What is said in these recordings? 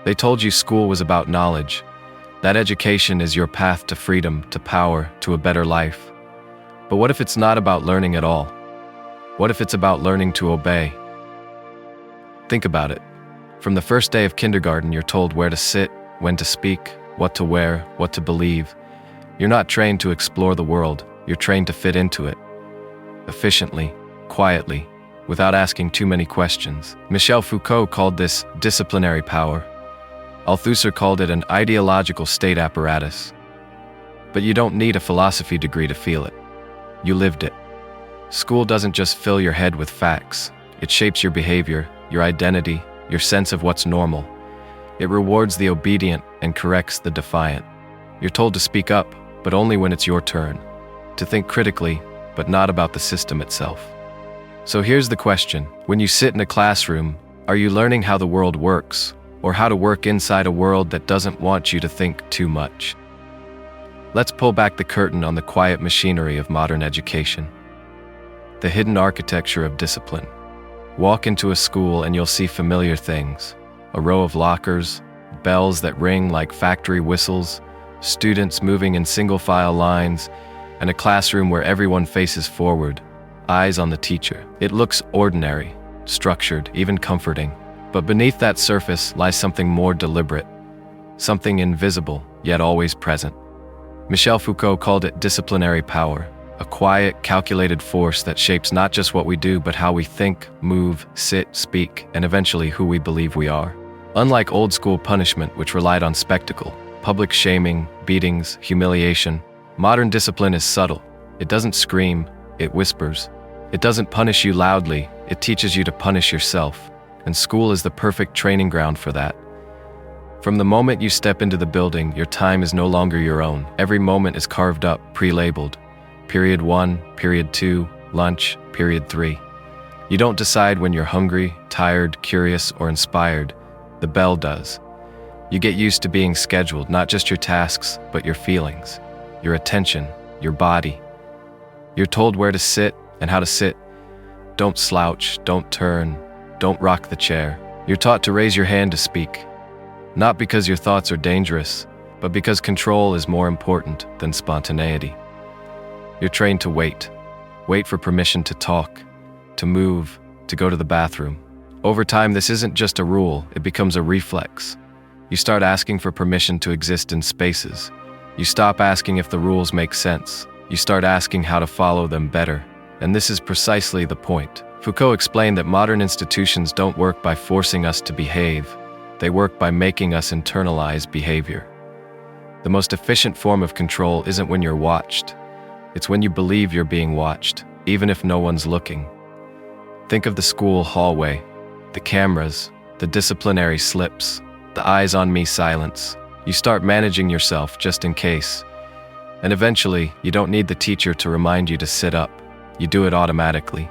They told you school was about knowledge. That education is your path to freedom, to power, to a better life. But what if it's not about learning at all? What if it's about learning to obey? Think about it. From the first day of kindergarten, you're told where to sit, when to speak, what to wear, what to believe. You're not trained to explore the world, you're trained to fit into it. Efficiently, quietly, without asking too many questions. Michel Foucault called this disciplinary power. Althusser called it an ideological state apparatus. But you don't need a philosophy degree to feel it. You lived it. School doesn't just fill your head with facts. It shapes your behavior, your identity, your sense of what's normal. It rewards the obedient and corrects the defiant. You're told to speak up, but only when it's your turn. To think critically, but not about the system itself. So here's the question. When you sit in a classroom, are you learning how the world works, or how to work inside a world that doesn't want you to think too much? Let's pull back the curtain on the quiet machinery of modern education. The hidden architecture of discipline. Walk into a school and you'll see familiar things. A row of lockers, bells that ring like factory whistles, students moving in single-file lines, and a classroom where everyone faces forward, eyes on the teacher. It looks ordinary, structured, even comforting. But beneath that surface lies something more deliberate, something invisible, yet always present. Michel Foucault called it disciplinary power, a quiet, calculated force that shapes not just what we do, but how we think, move, sit, speak, and eventually who we believe we are. Unlike old-school punishment, which relied on spectacle, public shaming, beatings, humiliation, modern discipline is subtle. It doesn't scream, it whispers. It doesn't punish you loudly, it teaches you to punish yourself. And school is the perfect training ground for that. From the moment you step into the building, your time is no longer your own. Every moment is carved up, pre-labeled. Period 1, period 2, lunch, period 3. You don't decide when you're hungry, tired, curious, or inspired. The bell does. You get used to being scheduled, not just your tasks, but your feelings, your attention, your body. You're told where to sit and how to sit. Don't slouch, don't turn, don't rock the chair. You're taught to raise your hand to speak. Not because your thoughts are dangerous, but because control is more important than spontaneity. You're trained to wait. Wait for permission to talk, to move, to go to the bathroom. Over time, this isn't just a rule, it becomes a reflex. You start asking for permission to exist in spaces. You stop asking if the rules make sense. You start asking how to follow them better. And this is precisely the point. Foucault explained that modern institutions don't work by forcing us to behave. They work by making us internalize behavior. The most efficient form of control isn't when you're watched. It's when you believe you're being watched, even if no one's looking. Think of the school hallway, the cameras, the disciplinary slips, the eyes on me silence. You start managing yourself just in case. And eventually, you don't need the teacher to remind you to sit up. You do it automatically.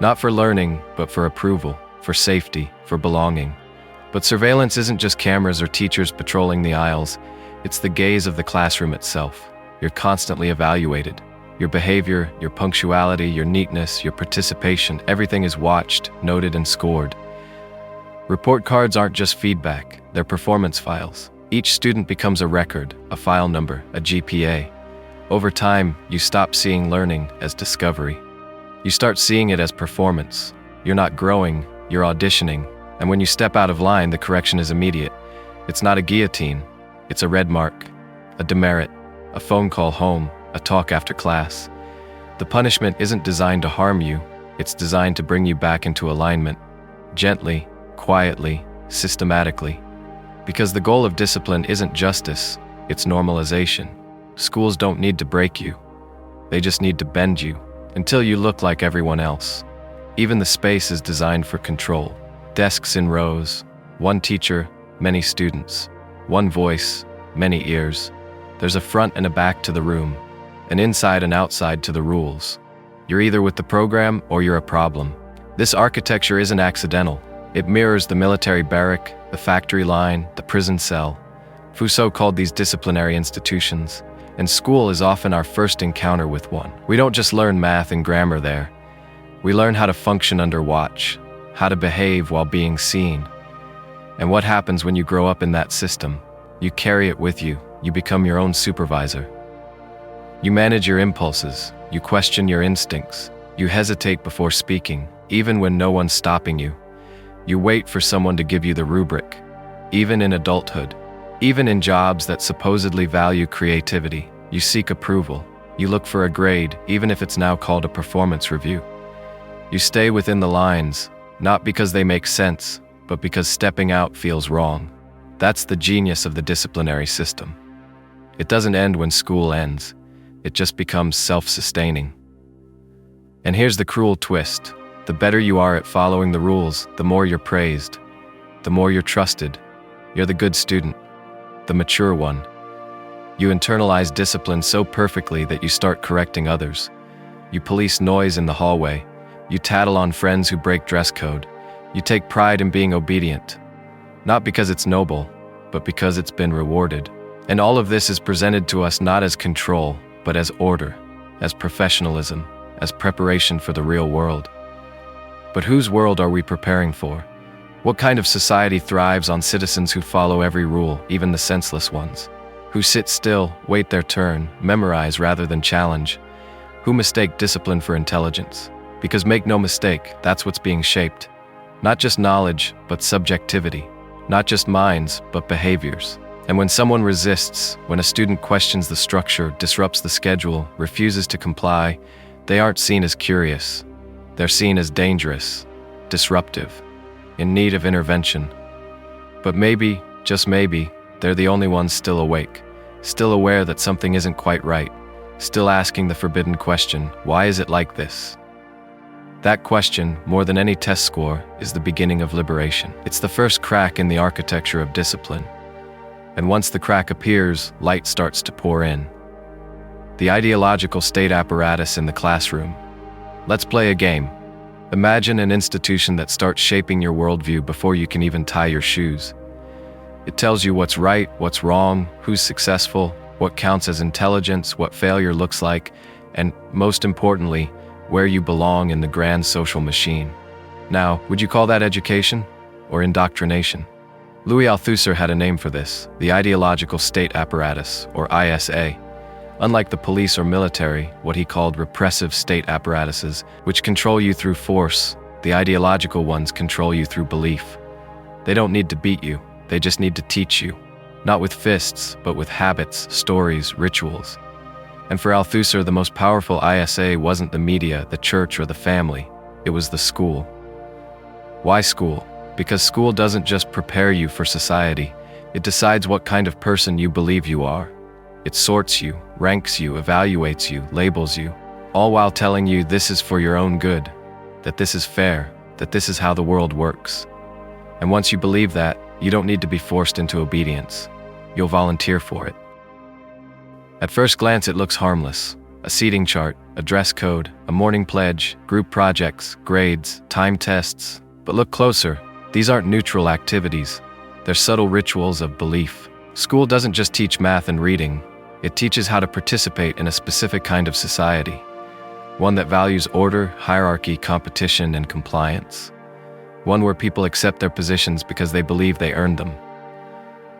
Not for learning, but for approval, for safety, for belonging. But surveillance isn't just cameras or teachers patrolling the aisles. It's the gaze of the classroom itself. You're constantly evaluated. Your behavior, your punctuality, your neatness, your participation, everything is watched, noted, and scored. Report cards aren't just feedback, they're performance files. Each student becomes a record, a file number, a GPA. Over time, you stop seeing learning as discovery. You start seeing it as performance. You're not growing, you're auditioning. And when you step out of line, the correction is immediate. It's not a guillotine, it's a red mark, a demerit, a phone call home, a talk after class. The punishment isn't designed to harm you, it's designed to bring you back into alignment, gently, quietly, systematically. Because the goal of discipline isn't justice, it's normalization. Schools don't need to break you, they just need to bend you, until you look like everyone else. Even the space is designed for control. Desks in rows, one teacher, many students, one voice, many ears. There's a front and a back to the room, an inside and outside to the rules. You're either with the program or you're a problem. This architecture isn't accidental. It mirrors the military barrack, the factory line, the prison cell. Foucault called these disciplinary institutions, and school is often our first encounter with one. We don't just learn math and grammar there. We learn how to function under watch, how to behave while being seen. And what happens when you grow up in that system? You carry it with you. You become your own supervisor. You manage your impulses. You question your instincts. You hesitate before speaking, even when no one's stopping you. You wait for someone to give you the rubric. Even in adulthood, even in jobs that supposedly value creativity, you seek approval. You look for a grade, even if it's now called a performance review. You stay within the lines, not because they make sense, but because stepping out feels wrong. That's the genius of the disciplinary system. It doesn't end when school ends. It just becomes self-sustaining. And here's the cruel twist. The better you are at following the rules, the more you're praised, the more you're trusted. You're the good student, the mature one. You internalize discipline so perfectly that you start correcting others. You police noise in the hallway. You tattle on friends who break dress code. You take pride in being obedient, not because it's noble, but because it's been rewarded. And all of this is presented to us not as control, but as order, as professionalism, as preparation for the real world. But whose world are we preparing for? What kind of society thrives on citizens who follow every rule, even the senseless ones? Who sit still, wait their turn, memorize rather than challenge? Who mistake discipline for intelligence? Because make no mistake, that's what's being shaped. Not just knowledge, but subjectivity. Not just minds, but behaviors. And when someone resists, when a student questions the structure, disrupts the schedule, refuses to comply, they aren't seen as curious. They're seen as dangerous, disruptive, in need of intervention. But maybe, just maybe, they're the only ones still awake, still aware that something isn't quite right, still asking the forbidden question, why is it like this? That question, more than any test score, is the beginning of liberation. It's the first crack in the architecture of discipline. And once the crack appears, light starts to pour in. The ideological state apparatus in the classroom. Let's play a game. Imagine an institution that starts shaping your worldview before you can even tie your shoes. It tells you what's right, what's wrong, who's successful, what counts as intelligence, what failure looks like, and, most importantly, where you belong in the grand social machine. Now, would you call that education or indoctrination? Louis Althusser had a name for this, the ideological state apparatus, or ISA. Unlike the police or military, what he called repressive state apparatuses, which control you through force, the ideological ones control you through belief. They don't need to beat you, they just need to teach you. Not with fists, but with habits, stories, rituals. And for Althusser, the most powerful ISA wasn't the media, the church, or the family. It was the school. Why school? Because school doesn't just prepare you for society. It decides what kind of person you believe you are. It sorts you, ranks you, evaluates you, labels you, all while telling you this is for your own good, that this is fair, that this is how the world works. And once you believe that, you don't need to be forced into obedience. You'll volunteer for it. At first glance, it looks harmless. A seating chart, a dress code, a morning pledge, group projects, grades, time tests. But look closer. These aren't neutral activities. They're subtle rituals of belief. School doesn't just teach math and reading. It teaches how to participate in a specific kind of society. One that values order, hierarchy, competition, and compliance. One where people accept their positions because they believe they earned them.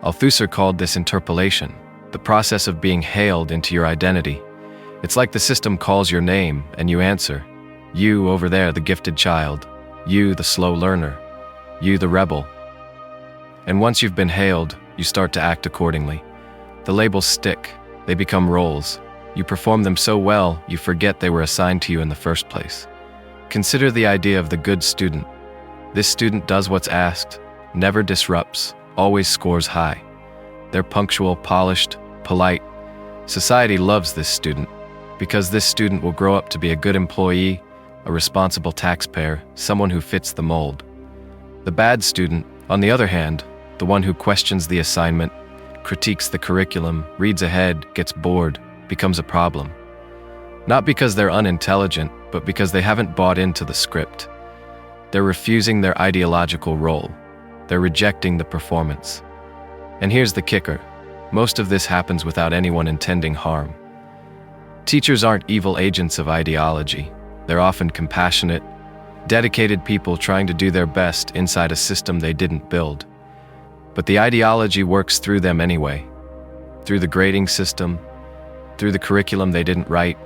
Althusser called this interpellation, the process of being hailed into your identity. It's like the system calls your name and you answer. You over there, the gifted child. You, the slow learner. You, the rebel. And once you've been hailed, you start to act accordingly. The labels stick. They become roles. You perform them so well, you forget they were assigned to you in the first place. Consider the idea of the good student. This student does what's asked, never disrupts, always scores high. They're punctual, polished, polite. Society loves this student because this student will grow up to be a good employee, a responsible taxpayer, someone who fits the mold. The bad student, on the other hand, the one who questions the assignment, critiques the curriculum, reads ahead, gets bored, becomes a problem. Not because they're unintelligent, but because they haven't bought into the script. They're refusing their ideological role. They're rejecting the performance. And here's the kicker. Most of this happens without anyone intending harm. Teachers aren't evil agents of ideology. They're often compassionate, dedicated people trying to do their best inside a system they didn't build. But the ideology works through them anyway. Through the grading system, through the curriculum they didn't write,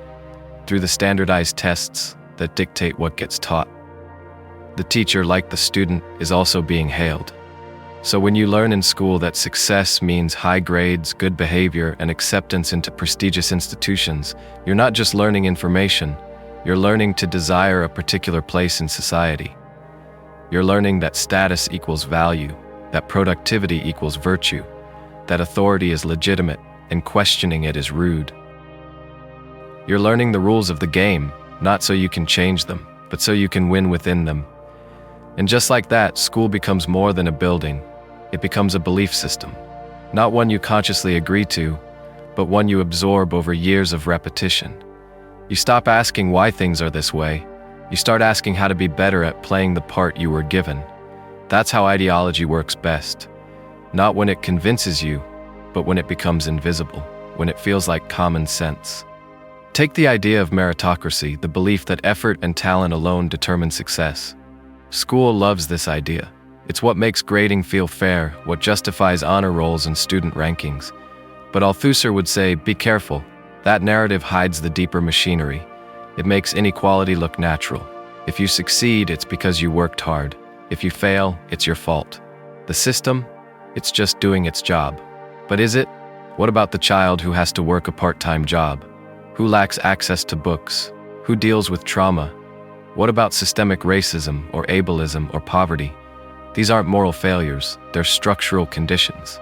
through the standardized tests that dictate what gets taught. The teacher, like the student, is also being hailed. So when you learn in school that success means high grades, good behavior, and acceptance into prestigious institutions, you're not just learning information, you're learning to desire a particular place in society. You're learning that status equals value, that productivity equals virtue, that authority is legitimate, and questioning it is rude. You're learning the rules of the game, not so you can change them, but so you can win within them. And just like that, school becomes more than a building. It becomes a belief system. Not one you consciously agree to, but one you absorb over years of repetition. You stop asking why things are this way. You start asking how to be better at playing the part you were given. That's how ideology works best. Not when it convinces you, but when it becomes invisible, when it feels like common sense. Take the idea of meritocracy, the belief that effort and talent alone determine success. School loves this idea. It's what makes grading feel fair, what justifies honor rolls and student rankings. But Althusser would say, be careful. That narrative hides the deeper machinery. It makes inequality look natural. If you succeed, it's because you worked hard. If you fail, it's your fault. The system? It's just doing its job. But is it? What about the child who has to work a part-time job? Who lacks access to books? Who deals with trauma? What about systemic racism or ableism or poverty? These aren't moral failures, they're structural conditions.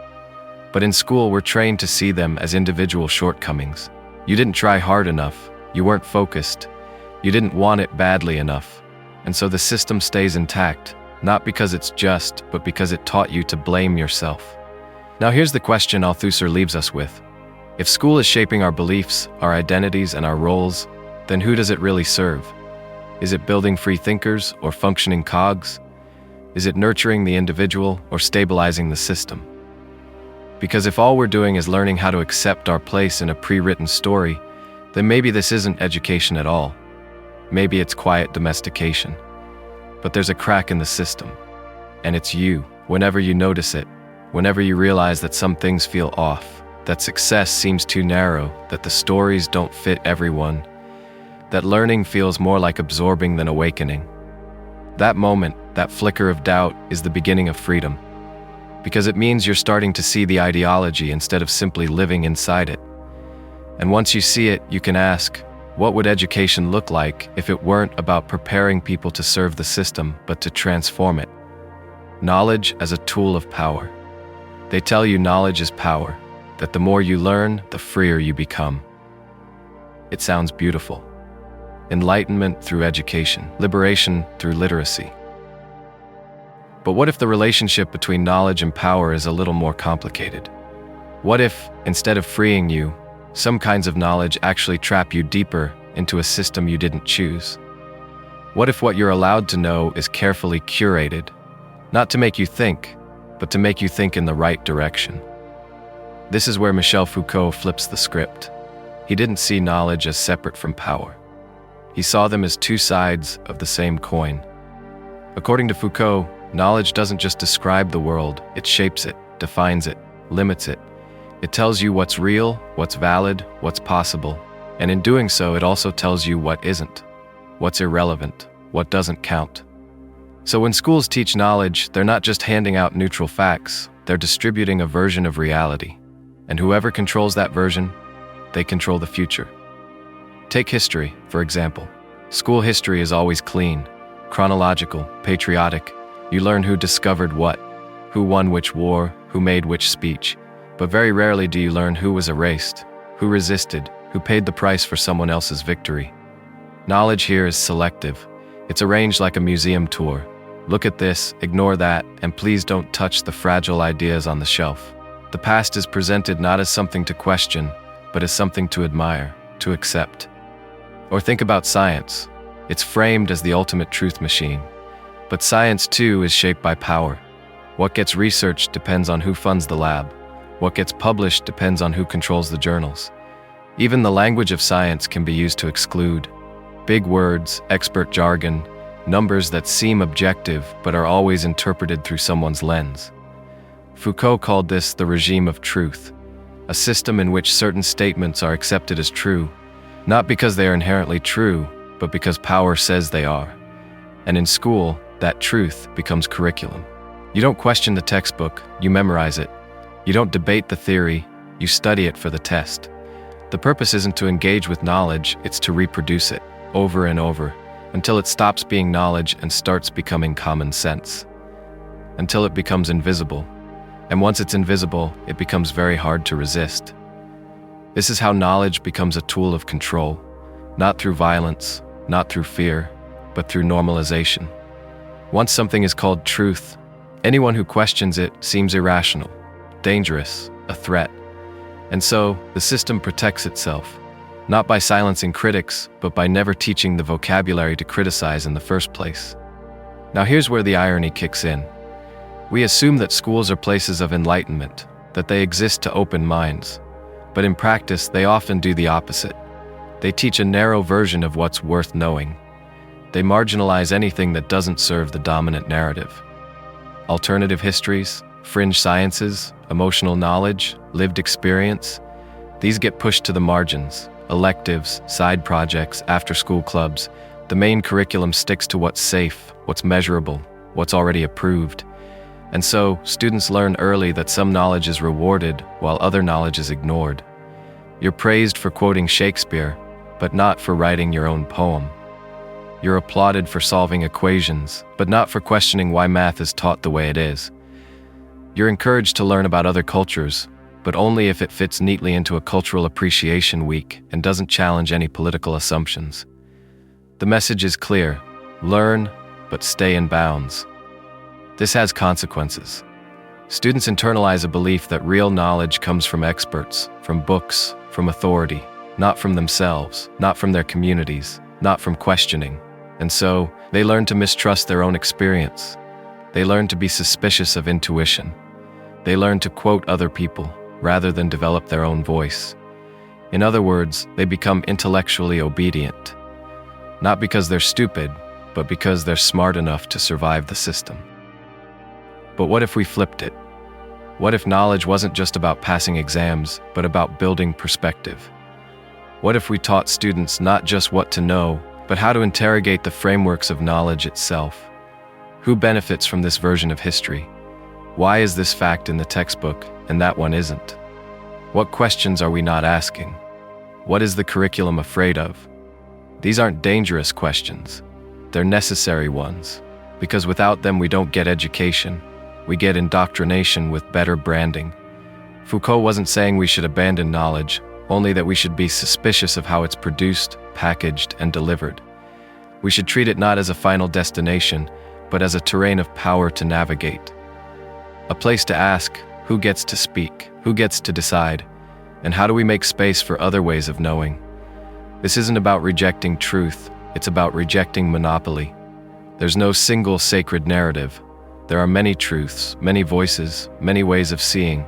But in school, we're trained to see them as individual shortcomings. You didn't try hard enough, you weren't focused, you didn't want it badly enough. And so the system stays intact, not because it's just, but because it taught you to blame yourself. Now here's the question Althusser leaves us with. If school is shaping our beliefs, our identities, and our roles, then who does it really serve? Is it building free thinkers or functioning cogs? Is it nurturing the individual or stabilizing the system? Because if all we're doing is learning how to accept our place in a pre-written story, then maybe this isn't education at all. Maybe it's quiet domestication. But there's a crack in the system, and it's you, whenever you notice it, whenever you realize that some things feel off, that success seems too narrow, that the stories don't fit everyone, that learning feels more like absorbing than awakening. That moment, that flicker of doubt, is the beginning of freedom, because it means you're starting to see the ideology instead of simply living inside it. And once you see it, you can ask, what would education look like if it weren't about preparing people to serve the system, but to transform it? Knowledge as a tool of power. They tell you knowledge is power, that the more you learn, the freer you become. It sounds beautiful. Enlightenment through education, liberation through literacy. But what if the relationship between knowledge and power is a little more complicated? What if, instead of freeing you, some kinds of knowledge actually trap you deeper into a system you didn't choose? What if what you're allowed to know is carefully curated, not to make you think, but to make you think in the right direction? This is where Michel Foucault flips the script. He didn't see knowledge as separate from power. He saw them as two sides of the same coin. According to Foucault, knowledge doesn't just describe the world, it shapes it, defines it, limits it. It tells you what's real, what's valid, what's possible, and in doing so, it also tells you what isn't, what's irrelevant, what doesn't count. So when schools teach knowledge, they're not just handing out neutral facts, they're distributing a version of reality. And whoever controls that version, they control the future. Take history, for example. School history is always clean, chronological, patriotic. You learn who discovered what, who won which war, who made which speech. But very rarely do you learn who was erased, who resisted, who paid the price for someone else's victory. Knowledge here is selective. It's arranged like a museum tour. Look at this, ignore that, and please don't touch the fragile ideas on the shelf. The past is presented not as something to question, but as something to admire, to accept. Or think about science. It's framed as the ultimate truth machine. But science, too, is shaped by power. What gets researched depends on who funds the lab. What gets published depends on who controls the journals. Even the language of science can be used to exclude. Big words, expert jargon, numbers that seem objective but are always interpreted through someone's lens. Foucault called this the regime of truth, a system in which certain statements are accepted as true, not because they are inherently true, but because power says they are. And in school, that truth becomes curriculum. You don't question the textbook, you memorize it. You don't debate the theory, you study it for the test. The purpose isn't to engage with knowledge, it's to reproduce it, over and over, until it stops being knowledge and starts becoming common sense. Until it becomes invisible. And once it's invisible, it becomes very hard to resist. This is how knowledge becomes a tool of control, not through violence, not through fear, but through normalization. Once something is called truth, anyone who questions it seems irrational, dangerous, a threat. And so, the system protects itself, not by silencing critics, but by never teaching the vocabulary to criticize in the first place. Now here's where the irony kicks in. We assume that schools are places of enlightenment, that they exist to open minds. But in practice, they often do the opposite. They teach a narrow version of what's worth knowing. They marginalize anything that doesn't serve the dominant narrative. Alternative histories, fringe sciences, emotional knowledge, lived experience, these get pushed to the margins. Electives, side projects, after-school clubs. The main curriculum sticks to what's safe, what's measurable, what's already approved. And so, students learn early that some knowledge is rewarded while other knowledge is ignored. You're praised for quoting Shakespeare, but not for writing your own poem. You're applauded for solving equations, but not for questioning why math is taught the way it is. You're encouraged to learn about other cultures, but only if it fits neatly into a cultural appreciation week and doesn't challenge any political assumptions. The message is clear: learn, but stay in bounds. This has consequences. Students internalize a belief that real knowledge comes from experts, from books, from authority, not from themselves, not from their communities, not from questioning. And so, they learn to mistrust their own experience. They learn to be suspicious of intuition. They learn to quote other people, rather than develop their own voice. In other words, they become intellectually obedient. Not because they're stupid, but because they're smart enough to survive the system. But what if we flipped it? What if knowledge wasn't just about passing exams, but about building perspective? What if we taught students not just what to know, but how to interrogate the frameworks of knowledge itself? Who benefits from this version of history? Why is this fact in the textbook and that one isn't? What questions are we not asking? What is the curriculum afraid of? These aren't dangerous questions. They're necessary ones, because without them we don't get education. We get indoctrination with better branding. Foucault wasn't saying we should abandon knowledge, only that we should be suspicious of how it's produced, packaged, and delivered. We should treat it not as a final destination, but as a terrain of power to navigate. A place to ask, who gets to speak, who gets to decide, and how do we make space for other ways of knowing? This isn't about rejecting truth, it's about rejecting monopoly. There's no single sacred narrative. There are many truths, many voices, many ways of seeing.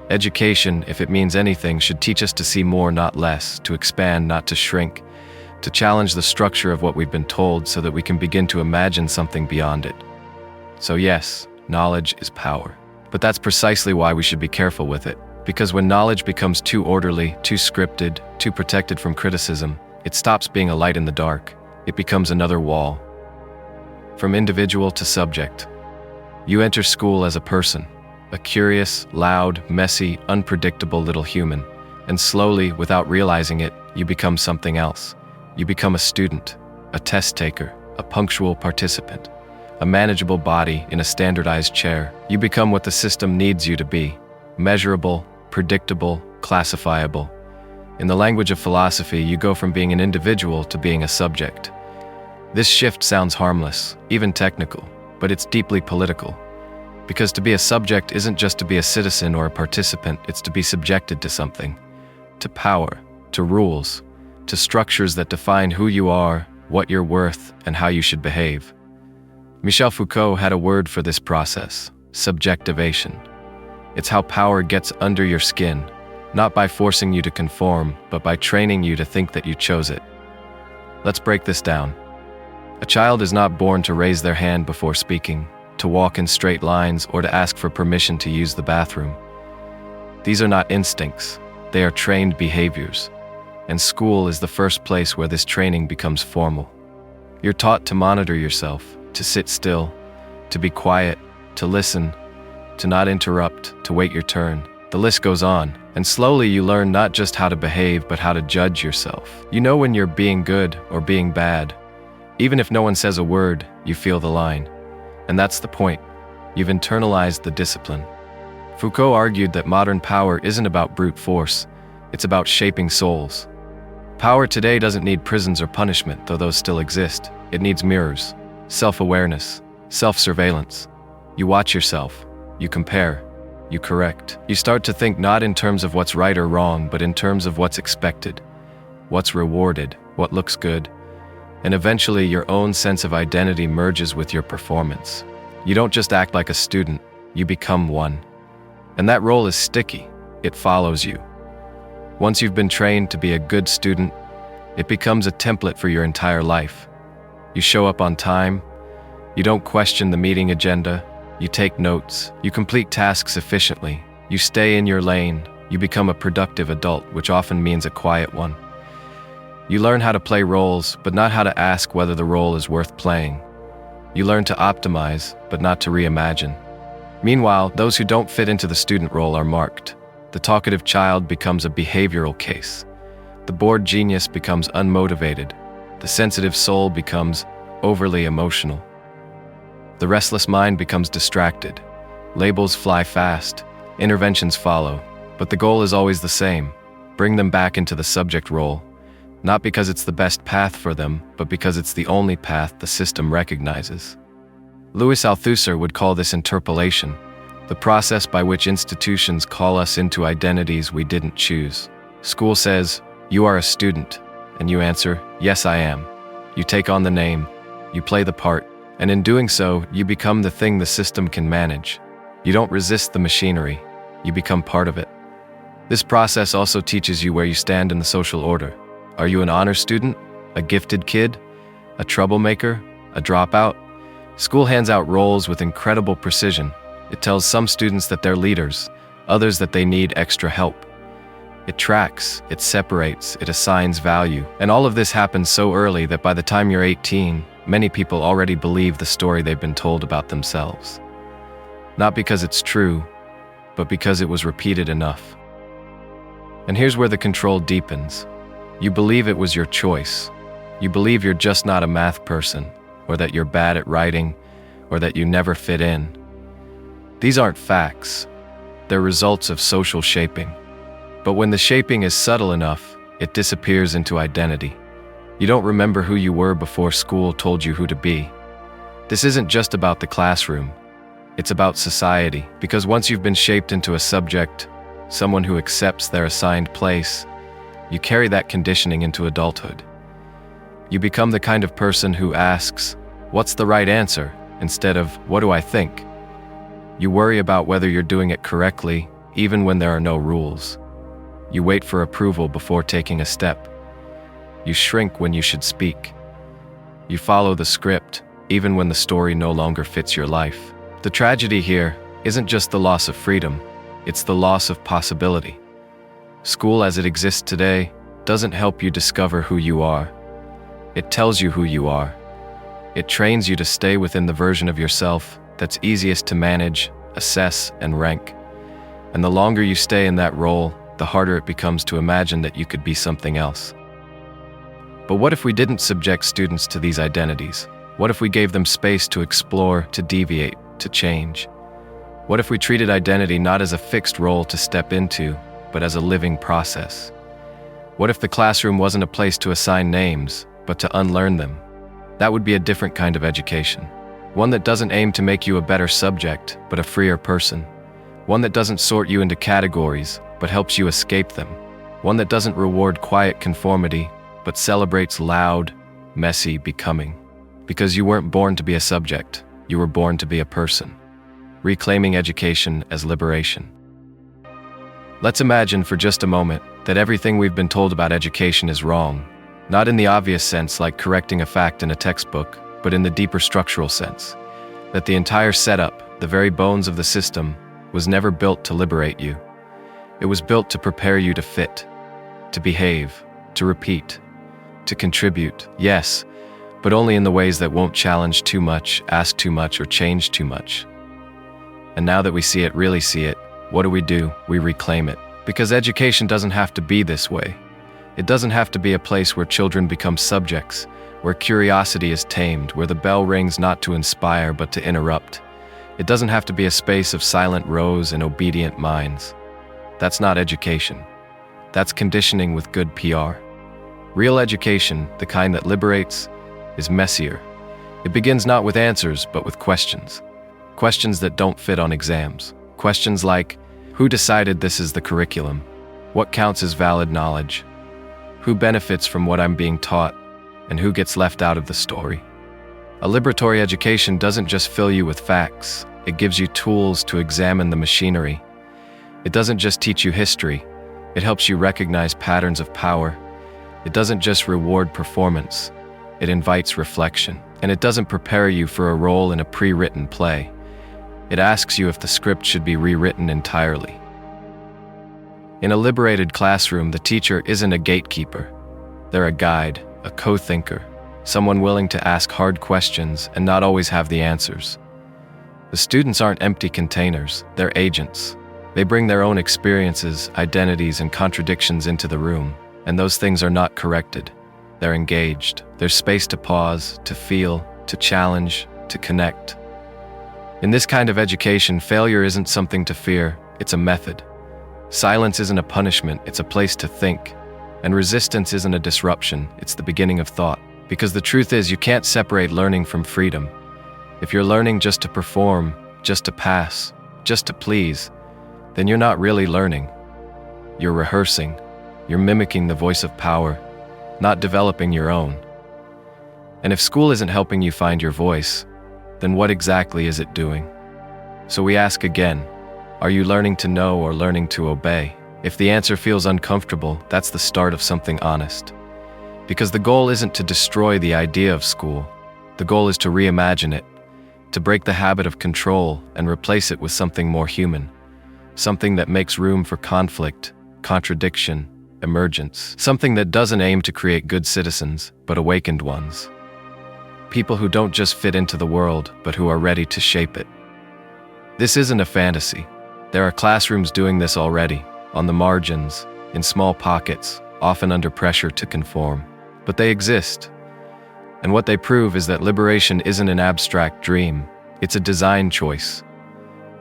Education, if it means anything, should teach us to see more, not less, to expand, not to shrink, to challenge the structure of what we've been told so that we can begin to imagine something beyond it. So yes, knowledge is power. But that's precisely why we should be careful with it. Because when knowledge becomes too orderly, too scripted, too protected from criticism, it stops being a light in the dark. It becomes another wall. From individual to subject. You enter school as a person, a curious, loud, messy, unpredictable little human, and slowly, without realizing it, you become something else. You become a student, a test taker, a punctual participant, a manageable body in a standardized chair. You become what the system needs you to be: measurable, predictable, classifiable. In the language of philosophy, you go from being an individual to being a subject. This shift sounds harmless, even technical, but it's deeply political. Because to be a subject isn't just to be a citizen or a participant, it's to be subjected to something. To power, to rules, to structures that define who you are, what you're worth, and how you should behave. Michel Foucault had a word for this process: subjectivation. It's how power gets under your skin, not by forcing you to conform, but by training you to think that you chose it. Let's break this down. A child is not born to raise their hand before speaking. to walk in straight lines, or to ask for permission to use the bathroom. These are not instincts, they are trained behaviors. And school is the first place where this training becomes formal. You're taught to monitor yourself, to sit still, to be quiet, to listen, to not interrupt, to wait your turn. The list goes on, and slowly you learn not just how to behave, but how to judge yourself. You know when you're being good or being bad. Even if no one says a word, you feel the line. And that's the point. You've internalized the discipline. Foucault argued that modern power isn't about brute force, it's about shaping souls. Power today doesn't need prisons or punishment, though those still exist. It needs mirrors, self-awareness, self-surveillance. You watch yourself, you compare, you correct. You start to think not in terms of what's right or wrong, but in terms of what's expected, what's rewarded, what looks good. And eventually your own sense of identity merges with your performance. You don't just act like a student, you become one. And that role is sticky, it follows you. Once you've been trained to be a good student, it becomes a template for your entire life. You show up on time, you don't question the meeting agenda, you take notes, you complete tasks efficiently, you stay in your lane, you become a productive adult, which often means a quiet one. You learn how to play roles, but not how to ask whether the role is worth playing. You learn to optimize, but not to reimagine. Meanwhile, those who don't fit into the student role are marked. The talkative child becomes a behavioral case. The bored genius becomes unmotivated. The sensitive soul becomes overly emotional. The restless mind becomes distracted. Labels fly fast. Interventions follow. But the goal is always the same. Bring them back into the subject role. Not because it's the best path for them, but because it's the only path the system recognizes. Althusser would call this interpolation, the process by which institutions call us into identities we didn't choose. School says, "You are a student," and you answer, "Yes, I am." You take on the name, you play the part, and in doing so, you become the thing the system can manage. You don't resist the machinery, you become part of it. This process also teaches you where you stand in the social order. Are you an honor student, a gifted kid, a troublemaker, a dropout? School hands out roles with incredible precision. It tells some students that they're leaders, others that they need extra help. It tracks, it separates, it assigns value. And all of this happens so early that by the time you're 18, many people already believe the story they've been told about themselves. Not because it's true, but because it was repeated enough. And here's where the control deepens. You believe it was your choice. You believe you're just not a math person, or that you're bad at writing, or that you never fit in. These aren't facts. They're results of social shaping. But when the shaping is subtle enough, it disappears into identity. You don't remember who you were before school told you who to be. This isn't just about the classroom. It's about society, because once you've been shaped into a subject, someone who accepts their assigned place, you carry that conditioning into adulthood. You become the kind of person who asks, "What's the right answer?" instead of, "What do I think?" You worry about whether you're doing it correctly, even when there are no rules. You wait for approval before taking a step. You shrink when you should speak. You follow the script, even when the story no longer fits your life. The tragedy here isn't just the loss of freedom, it's the loss of possibility. School as it exists today doesn't help you discover who you are. It tells you who you are. It trains you to stay within the version of yourself that's easiest to manage, assess, and rank. And the longer you stay in that role, the harder it becomes to imagine that you could be something else. But what if we didn't subject students to these identities? What if we gave them space to explore, to deviate, to change? What if we treated identity not as a fixed role to step into, but as a living process? What if the classroom wasn't a place to assign names, but to unlearn them? That would be a different kind of education. One that doesn't aim to make you a better subject, but a freer person. One that doesn't sort you into categories, but helps you escape them. One that doesn't reward quiet conformity, but celebrates loud, messy becoming. Because you weren't born to be a subject, you were born to be a person. Reclaiming education as liberation. Let's imagine for just a moment that everything we've been told about education is wrong. Not in the obvious sense like correcting a fact in a textbook, but in the deeper structural sense. that the entire setup, the very bones of the system, was never built to liberate you. It was built to prepare you to fit, to behave, to repeat, to contribute, yes, but only in the ways that won't challenge too much, ask too much, or change too much. And now that we see it, really see it, what do? We reclaim it. Because education doesn't have to be this way. It doesn't have to be a place where children become subjects, where curiosity is tamed, where the bell rings not to inspire but to interrupt. It doesn't have to be a space of silent rows and obedient minds. That's not education. That's conditioning with good PR. Real education, the kind that liberates, is messier. It begins not with answers, but with questions. Questions that don't fit on exams. Questions like, who decided this is the curriculum? What counts as valid knowledge? Who benefits from what I'm being taught? And who gets left out of the story? A liberatory education doesn't just fill you with facts, it gives you tools to examine the machinery. It doesn't just teach you history, it helps you recognize patterns of power. It doesn't just reward performance, it invites reflection. And it doesn't prepare you for a role in a pre-written play. It asks you if the script should be rewritten entirely. In a liberated classroom, the teacher isn't a gatekeeper. They're a guide, a co-thinker, someone willing to ask hard questions and not always have the answers. The students aren't empty containers, they're agents. They bring their own experiences, identities, and contradictions into the room, and those things are not corrected. They're engaged. There's space to pause, to feel, to challenge, to connect. In this kind of education, failure isn't something to fear, it's a method. Silence isn't a punishment, it's a place to think. And resistance isn't a disruption, it's the beginning of thought. Because the truth is, you can't separate learning from freedom. If you're learning just to perform, just to pass, just to please, then you're not really learning. You're rehearsing. You're mimicking the voice of power, not developing your own. And if school isn't helping you find your voice, then what exactly is it doing? So we ask again, are you learning to know or learning to obey? If the answer feels uncomfortable, that's the start of something honest. Because the goal isn't to destroy the idea of school. The goal is to reimagine it, to break the habit of control and replace it with something more human, something that makes room for conflict, contradiction, emergence, something that doesn't aim to create good citizens, but awakened ones. People who don't just fit into the world, but who are ready to shape it. This isn't a fantasy. There are classrooms doing this already, on the margins, in small pockets, often under pressure to conform. But they exist. And what they prove is that liberation isn't an abstract dream, it's a design choice.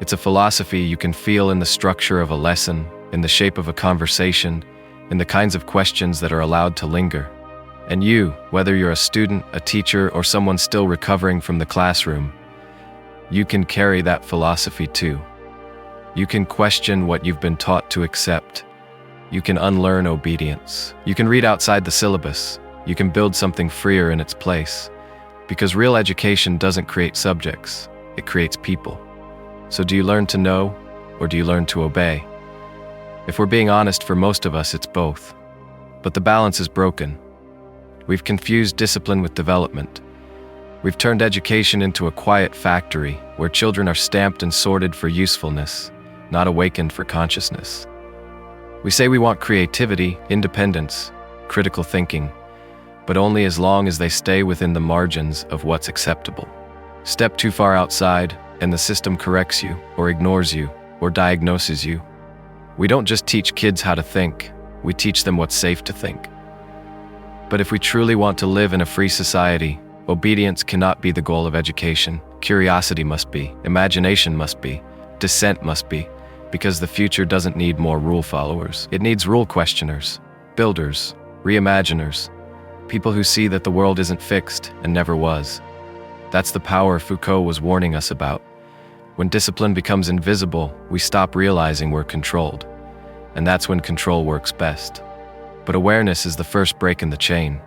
It's a philosophy you can feel in the structure of a lesson, in the shape of a conversation, in the kinds of questions that are allowed to linger. And you, whether you're a student, a teacher, or someone still recovering from the classroom, you can carry that philosophy too. You can question what you've been taught to accept. You can unlearn obedience. You can read outside the syllabus. You can build something freer in its place. Because real education doesn't create subjects, it creates people. So do you learn to know, or do you learn to obey? If we're being honest, for most of us, it's both. But the balance is broken. We've confused discipline with development. We've turned education into a quiet factory where children are stamped and sorted for usefulness, not awakened for consciousness. We say we want creativity, independence, critical thinking, but only as long as they stay within the margins of what's acceptable. Step too far outside, and the system corrects you, or ignores you, or diagnoses you. We don't just teach kids how to think, we teach them what's safe to think. But if we truly want to live in a free society, obedience cannot be the goal of education. Curiosity must be, imagination must be, dissent must be, because the future doesn't need more rule followers. It needs rule questioners, builders, reimaginers, people who see that the world isn't fixed and never was. That's the power Foucault was warning us about. When discipline becomes invisible, we stop realizing we're controlled. And that's when control works best. But awareness is the first break in the chain.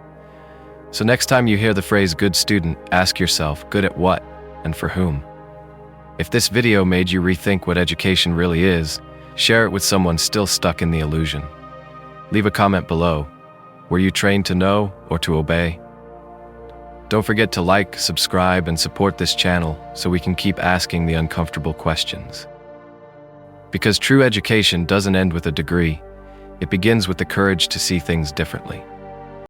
So next time you hear the phrase good student, ask yourself, good at what and for whom? If this video made you rethink what education really is, share it with someone still stuck in the illusion. Leave a comment below. Were you trained to know or to obey? Don't forget to like, subscribe, and support this channel so we can keep asking the uncomfortable questions. Because true education doesn't end with a degree, it begins with the courage to see things differently.